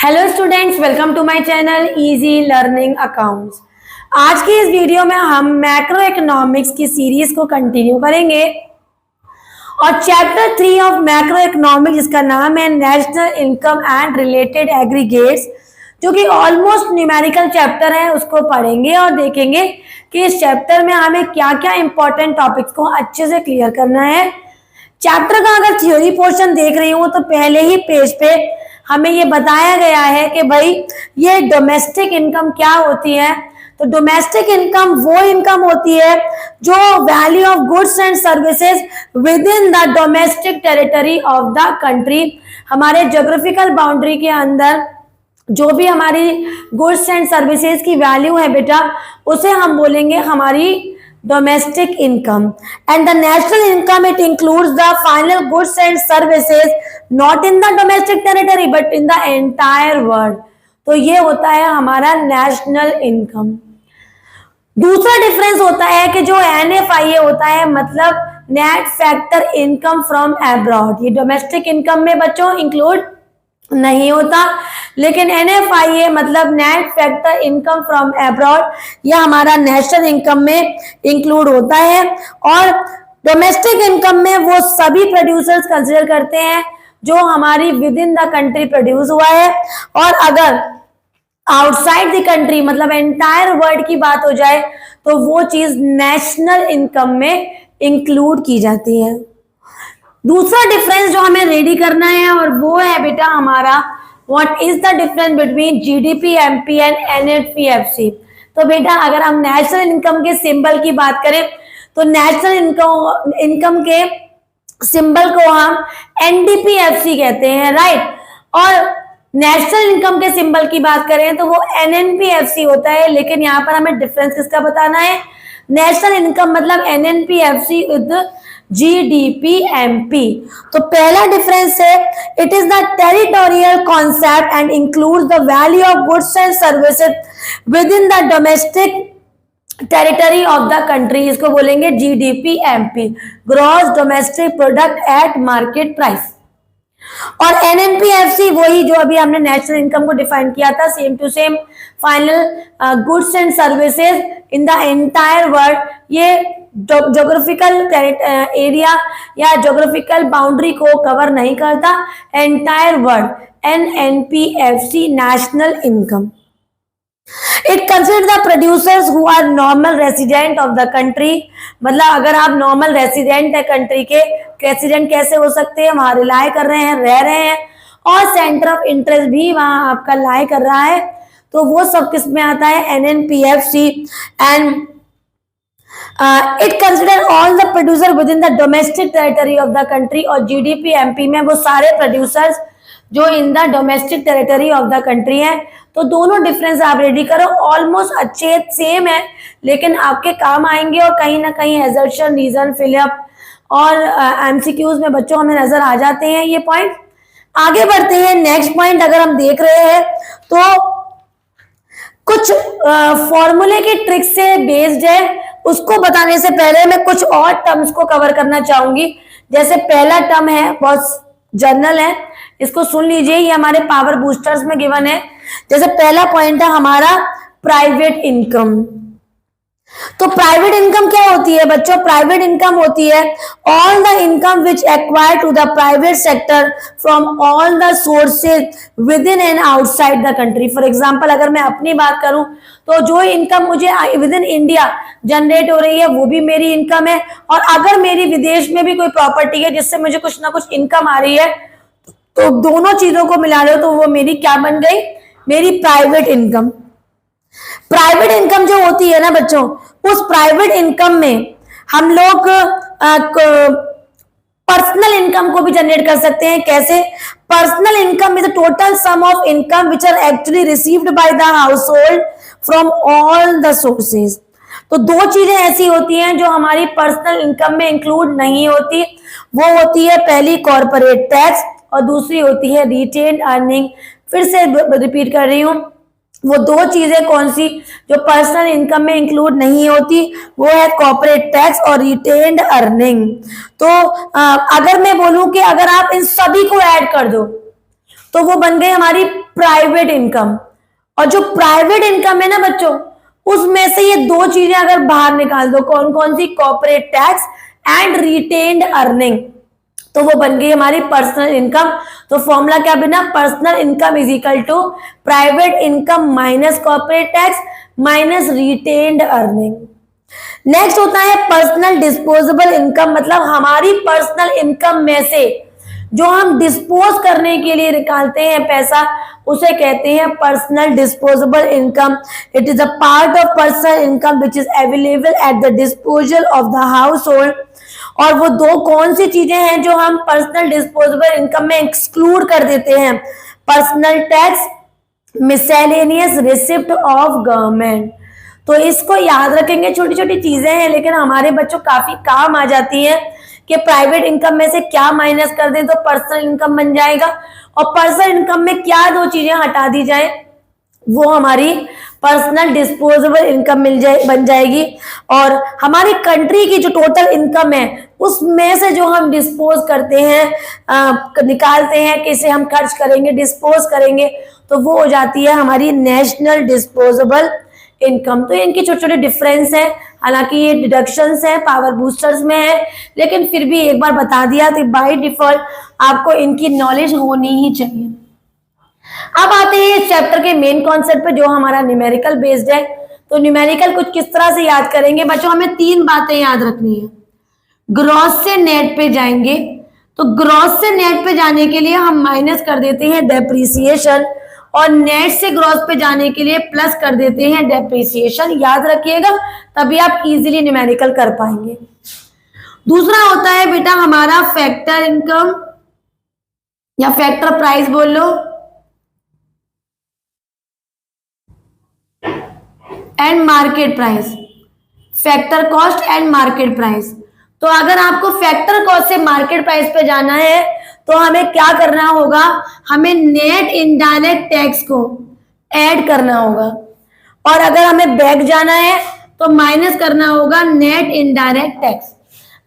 Hello students, welcome to my channel easy learning accounts. आज की इस वीडियो में हम मैक्रो इकोनॉमिक्स की सीरीज को कंटिन्यू करेंगे और चैप्टर 3 ऑफ मैक्रो इकोनॉमिक्स जिसका नाम है national income and related aggregates, जो कि ऑलमोस्ट न्यूमेरिकल चैप्टर है, उसको पढ़ेंगे और देखेंगे कि इस चैप्टर में हमें क्या क्या इंपॉर्टेंट टॉपिक्स को अच्छे से क्लियर करना है। चैप्टर का अगर थ्योरी पोर्शन देख रही हूँ तो पहले ही पेज पे हमें ये बताया गया है कि भाई ये डोमेस्टिक इनकम क्या होती है। तो डोमेस्टिक इनकम वो इनकम होती है जो value of goods and services with in the domestic territory of the country, हमारे ज्योग्राफिकल बाउंड्री के अंदर जो भी हमारी गुड्स एंड सर्विसेज की वैल्यू है बेटा, उसे हम बोलेंगे हमारी domestic income. And the national income, it includes the final goods and services not in the domestic territory but in the entire world. तो ये होता है हमारा नेशनल इनकम। दूसरा डिफरेंस होता है कि जो NFIA होता है, मतलब net factor income from abroad, ये डोमेस्टिक इनकम में बच्चों इंक्लूड नहीं होता, लेकिन NFIA मतलब net factor income from abroad, यह हमारा नेशनल इनकम में इंक्लूड होता है। और डोमेस्टिक इनकम में वो सभी प्रोड्यूसर्स कंसिडर करते हैं जो हमारी with in the country produce हुआ है, और अगर आउटसाइड द कंट्री मतलब एंटायर वर्ल्ड की बात हो जाए तो वो चीज नेशनल इनकम में इंक्लूड की जाती है। दूसरा डिफरेंस जो हमें रेडी करना है और वो है बेटा हमारा what is the difference between GDP, MP and NFC. तो बेटा अगर हम नेशनल इनकम के सिंबल की बात करें तो नेशनल इनकम के सिंबल को हम एनडीपीएफसी कहते हैं, राइट। और नेशनल इनकम के सिंबल की बात करें तो वो एनएनपीएफसी होता है, लेकिन यहाँ पर हमें डिफरेंस किसका बताना है। नेशनल इनकम मतलब एनएनपीएफसी विद GDP-MP। तो पहला डिफरेंस है it is the territorial concept and includes the value of goods and services with in the domestic territory of the country, इसको बोलेंगे GDP-MP, gross domestic product at market price. और एनएनपीएफसी वही जो अभी हमने नेशनल इनकम को define किया था, same to same, final goods and services in the entire world, ये ज्योग्राफिकल एरिया या ज्योग्राफिकल बाउंड्री को कवर नहीं करता, entire world. NNPFC national income it consider the producers who are normal resident of the country, मतलब अगर आप normal resident है country के, रेसिडेंट कैसे हो सकते हैं, वहां रिलाय कर रहे हैं, रह रहे हैं, और सेंटर ऑफ इंटरेस्ट भी वहां आपका लाई कर रहा है, तो वो सब किस में आता है, NNPFC. And it consider all the producer within the domestic territory of the country, और GDP-MP में वो सारे प्रोड्यूसर्स जो in the domestic territory of the country है। तो दोनों डिफरेंस आप रेडी करो, ऑलमोस्ट अच्छे सेम है, लेकिन आपके काम आएंगे और कहीं ना कहीं एजर्शन, रीजन, फिलअप और एमसीक्यूज में बच्चों हमें नजर आ जाते हैं ये पॉइंट। आगे बढ़ते हैं, नेक्स्ट पॉइंट अगर हम देख रहे हैं तो कुछ फॉर्मूले की ट्रिक से बेस्ड है, उसको बताने से पहले मैं कुछ और टर्म्स को कवर करना चाहूंगी। जैसे पहला टर्म है, बहुत जनरल है, इसको सुन लीजिए, ये हमारे पावर बूस्टर्स में गिवन है। जैसे पहला पॉइंट है हमारा प्राइवेट इनकम। तो प्राइवेट इनकम क्या होती है बच्चों, प्राइवेट इनकम होती है all the income which acquired to the private sector from all the sources within and outside the country. For example अगर मैं अपनी बात करूं तो जो इनकम मुझे विद इन इंडिया जनरेट हो रही है वो भी मेरी इनकम है, और अगर मेरी विदेश में भी कोई प्रॉपर्टी है जिससे मुझे कुछ ना कुछ इनकम आ रही है, तो दोनों चीजों को मिला लो तो वो मेरी क्या बन गई, मेरी प्राइवेट इनकम। प्राइवेट इनकम जो होती है ना बच्चों, उस प्राइवेट इनकम में हम लोग पर्सनल इनकम को भी जनरेट कर सकते हैं। कैसे, personal income is the total sum of income which are actually received by the household from all the sources. तो दो चीजें ऐसी होती हैं जो हमारी पर्सनल इनकम में इंक्लूड नहीं होती, वो होती है पहली कॉर्पोरेट टैक्स और दूसरी होती है रिटेन्ड अर्निंग। फिर से रिपीट कर रही हूं, वो दो चीजें कौन सी जो पर्सनल इनकम में इंक्लूड नहीं होती, वो है कॉर्पोरेट टैक्स और रिटेन्ड अर्निंग। तो अगर मैं बोलूं कि अगर आप इन सभी को ऐड कर दो तो वो बन गई हमारी प्राइवेट इनकम। और जो प्राइवेट इनकम है ना बच्चों, उसमें से ये दो चीजें अगर बाहर निकाल दो, कौन कौन सी, corporate tax and retained earning, तो वो बन गई हमारी पर्सनल इनकम। तो फॉर्मूला क्या बना, personal income is equal to private income minus corporate tax minus retained earning. Next होता है पर्सनल डिस्पोजेबल इनकम, मतलब हमारी पर्सनल इनकम में से जो हम डिस्पोज करने के लिए निकालते हैं पैसा, उसे कहते हैं personal disposable income. It is a part of personal income which is available at the disposal of the house hold. और वो दो कौन सी चीजें हैं जो हम पर्सनल डिस्पोजेबल इनकम में एक्सक्लूड कर देते हैं, personal tax, miscellaneous receipt of government. तो इसको याद रखेंगे, छोटी छोटी चीजें हैं लेकिन हमारे बच्चों काफी काम आ जाती हैं कि प्राइवेट इनकम में से क्या माइनस कर दें तो पर्सनल इनकम बन जाएगा, और पर्सनल इनकम में क्या दो चीजें हटा दी जाए, वो हमारी पर्सनल डिस्पोजेबल इनकम बन जाएगी। और हमारी कंट्री की जो टोटल इनकम है उसमें से जो हम डिस्पोज करते हैं, निकालते हैं, किसे हम खर्च करेंगे, डिस्पोज करेंगे, तो वो हो जाती है हमारी नेशनल डिस्पोजेबल इनकम। तो इनकी छोटे छोटे डिफरेंस है, हालांकि ये डिडक्शंस है, पावर बूस्टर्स में है, लेकिन फिर भी एक बार बता दिया तो बाय डिफॉल्ट आपको इनकी नॉलेज होनी ही चाहिए। अब आते हैं इस चैप्टर के मेन कॉन्सेप्ट पे जो हमारा न्यूमेरिकल बेस्ड है। तो न्यूमेरिकल कुछ किस तरह से याद करेंगे बच्चों, हमें तीन बातें याद रखनी है। ग्रॉस से नेट पे जाएंगे, तो ग्रॉस से नेट पे जाने के लिए हम माइनस कर देते हैं डेप्रिसिएशन, और नेट से ग्रॉस पे जाने के लिए प्लस कर देते हैं डेप्रिसिएशन। याद रखिएगा, तभी आप इजीली न्यूमेरिकल कर पाएंगे। दूसरा होता है बेटा हमारा फैक्टर इनकम या फैक्टर प्राइस बोल लो, and market price, factor cost and market price. तो अगर आपको फैक्टर कॉस्ट से मार्केट प्राइस पे जाना है तो हमें क्या करना होगा, हमें नेट इनडायरेक्ट टैक्स को ऐड करना होगा, और अगर हमें बैक जाना है तो माइनस करना होगा नेट इनडायरेक्ट टैक्स।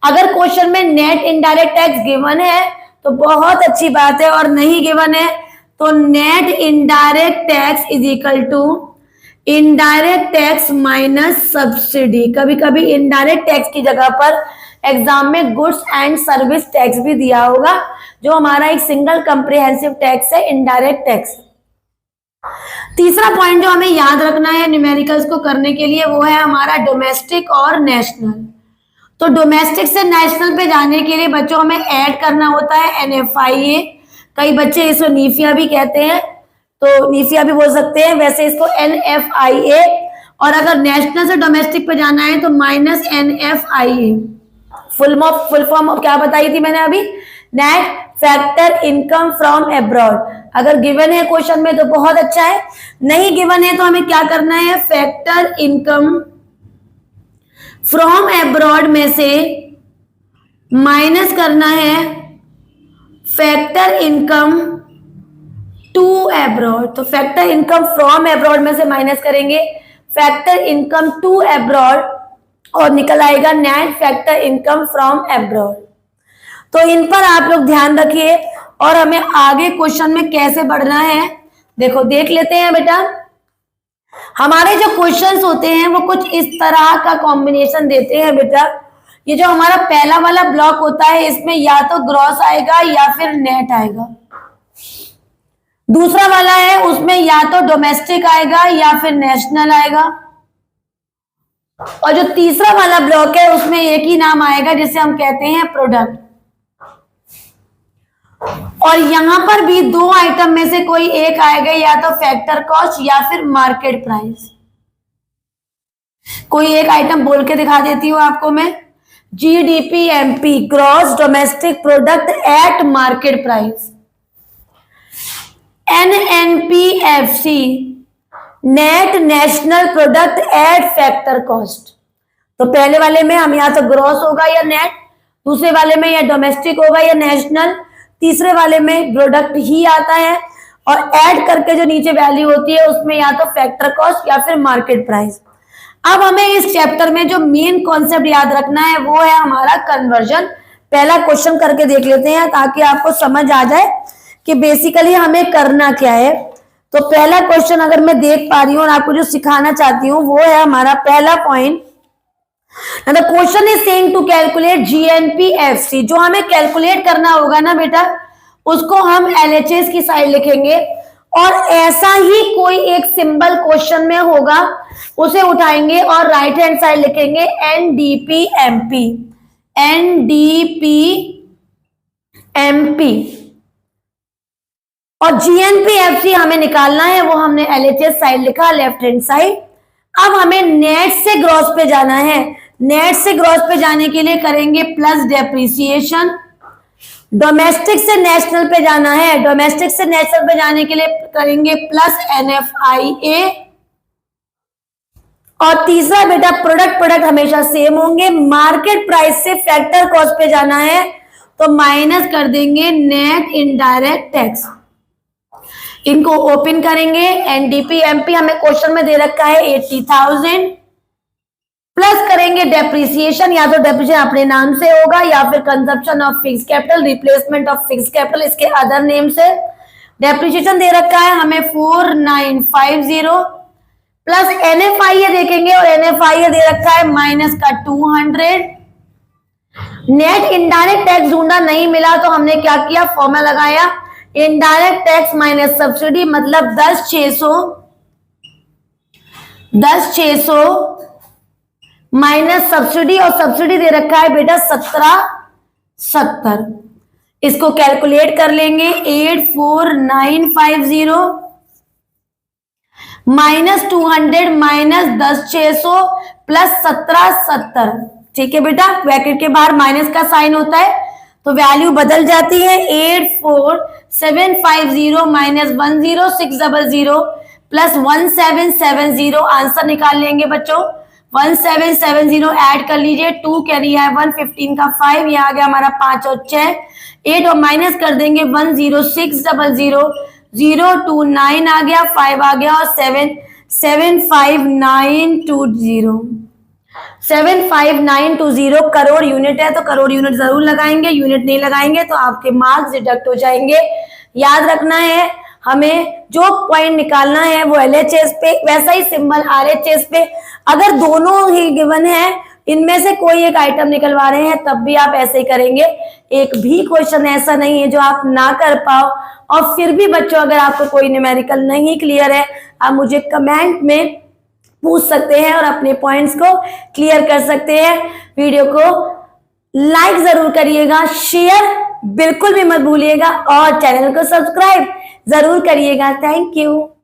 अगर क्वेश्चन में नेट इनडायरेक्ट टैक्स गिवन है तो बहुत अच्छी बात है, और नहीं गिवन है तो net indirect tax is equal to indirect tax minus subsidy. कभी कभी इनडायरेक्ट टैक्स की जगह पर एग्जाम में गुड्स एंड सर्विस टैक्स भी दिया होगा, जो हमारा एक सिंगल कंप्रिहेंसिव टैक्स है, इनडायरेक्ट टैक्स। तीसरा पॉइंट जो हमें याद रखना है न्यूमेरिकल्स को करने के लिए, वो है हमारा डोमेस्टिक और नेशनल। तो डोमेस्टिक से नेशनल पे जाने के लिए बच्चों हमें ऐड करना होता है NFIA, कई बच्चे इसको नीफिया भी कहते हैं, तो नीफिया भी बोल सकते हैं, वैसे इसको NFIA। और अगर नेशनल से डोमेस्टिक पे जाना है तो माइनस NFIA। फुल फॉर्म क्या बताई थी मैंने अभी, net factor income from abroad. अगर गिवन है क्वेश्चन में तो बहुत अच्छा है, नहीं गिवन है तो हमें क्या करना है, फैक्टर इनकम फ्रॉम अब्रॉड में से माइनस करना है फैक्टर इनकम टू अब्रॉड। तो फैक्टर इनकम फ्रॉम अब्रॉड में से माइनस करेंगे फैक्टर इनकम टू अब्रॉड, और निकल आएगा net factor income from abroad. तो इन पर आप लोग ध्यान रखिए, और हमें आगे क्वेश्चन में कैसे बढ़ना है देखो देख लेते हैं बेटा। हमारे जो क्वेश्चंस होते हैं वो कुछ इस तरह का कॉम्बिनेशन देते हैं बेटा। ये जो हमारा पहला वाला ब्लॉक होता है इसमें या तो ग्रॉस आएगा या फिर नेट आएगा। दूसरा वाला है उसमें या तो डोमेस्टिक आएगा या फिर नेशनल आएगा, और जो तीसरा वाला ब्लॉक है उसमें एक ही नाम आएगा जिसे हम कहते हैं प्रोडक्ट। और यहां पर भी दो आइटम में से कोई एक आएगा, या तो फैक्टर कॉस्ट या फिर मार्केट प्राइस। कोई एक आइटम बोल के दिखा देती हूं आपको मैं, GDP-MP gross domestic product at market price, NNPFC net national product at factor cost. तो पहले वाले में हम या तो ग्रॉस होगा या नेट, दूसरे वाले में या डोमेस्टिक होगा या नेशनल, तीसरे वाले में प्रोडक्ट ही आता है, और ऐड करके जो नीचे वैल्यू होती है उसमें या तो फैक्टर कॉस्ट या फिर मार्केट प्राइस। अब हमें इस चैप्टर में जो मेन कॉन्सेप्ट याद रखना है वो है हमारा कन्वर्जन। पहला क्वेश्चन करके देख लेते हैं ताकि आपको समझ आ जाए कि बेसिकली हमें करना क्या है। तो पहला क्वेश्चन अगर मैं देख पा रही हूँ और आपको जो सिखाना चाहती हूँ वो है हमारा पहला point. The question is saying to calculate GNPFC. जो हमें कैलकुलेट करना होगा ना बेटा, उसको हम एलएचएस की साइड लिखेंगे और ऐसा ही कोई एक सिंबल क्वेश्चन में होगा, उसे उठाएंगे और राइट हैंड साइड लिखेंगे एनडीपीएमपी। एनडीपीएमपी और जीएनपीएफसी हमें निकालना है, वो हमने एलएचएस साइड लिखा लेफ्ट हैंड साइड। अब हमें नेट से ग्रॉस पे जाना है। नेट से ग्रॉस पे जाने के लिए करेंगे प्लस डेप्रिसिएशन। डोमेस्टिक से नेशनल पे जाना है, डोमेस्टिक से नेशनल पे जाने के लिए करेंगे प्लस एनएफआईए। और तीसरा बेटा प्रोडक्ट हमेशा सेम होंगे। मार्केट प्राइस से फैक्टर कॉस्ट पे जाना है तो माइनस कर देंगे नेट इनडायरेक्ट टैक्स। इनको ओपन करेंगे। एनडीपीएमपी हमें क्वेश्चन में दे रखा है 80,000 प्लस करेंगे डेप्रिसिएशन, या तो डेप्रिसिएशन अपने नाम से होगा या फिर consumption of fix capital, replacement of fix capital, इसके अदर नेम से। डेप्रिसिएशन दे रखा है हमें 4950 प्लस एनएफआईए देखेंगे और एनएफआईए दे रखा है माइनस का 200। नेट इनडायरेक्ट टैक्स ढूंढा, नहीं मिला तो हमने क्या किया, फॉर्मूला लगाया इनडायरेक्ट टैक्स माइनस सब्सिडी, मतलब 10,600 माइनस सब्सिडी, और सब्सिडी दे रखा है बेटा 1770। इसको कैलकुलेट कर लेंगे 84950 माइनस 200 माइनस 10,600 प्लस 1770। ठीक है बेटा, ब्रैकेट के बाहर माइनस का साइन होता है तो वैल्यू बदल जाती है। 84750 माइनस 10600 प्लस 1770। आंसर निकाल लेंगे बच्चों। 1770 ऐड कर लीजिए, 2 कैरी है 115 का 5, ये आ गया हमारा 5 और 6, 8 और माइनस कर देंगे 10600, 029 आ गया, 5 आ गया और 75920 करोड़ यूनिट है, तो करोड़ यूनिट जरूर लगाएंगे। यूनिट नहीं लगाएंगे तो आपके मार्क्स डिडक्ट हो जाएंगे। याद रखना है हमें जो पॉइंट निकालना है वो एलएचएस पे, वैसा ही सिंबल आरएचएस पे। अगर दोनों ही गिवन है, इनमें से कोई एक आइटम निकलवा रहे हैं तब भी आप ऐसे ही करेंगे। एक भी क्वेश्चन ऐसा नहीं है जो आप ना कर पाओ। और फिर भी बच्चों अगर आपको कोई न्यूमेरिकल नहीं क्लियर है, आप मुझे कमेंट में पूछ सकते हैं और अपने पॉइंट्स को क्लियर कर सकते हैं। वीडियो को लाइक जरूर करिएगा, शेयर बिल्कुल भी मत भूलिएगा और चैनल को सब्सक्राइब जरूर करिएगा। Thank you.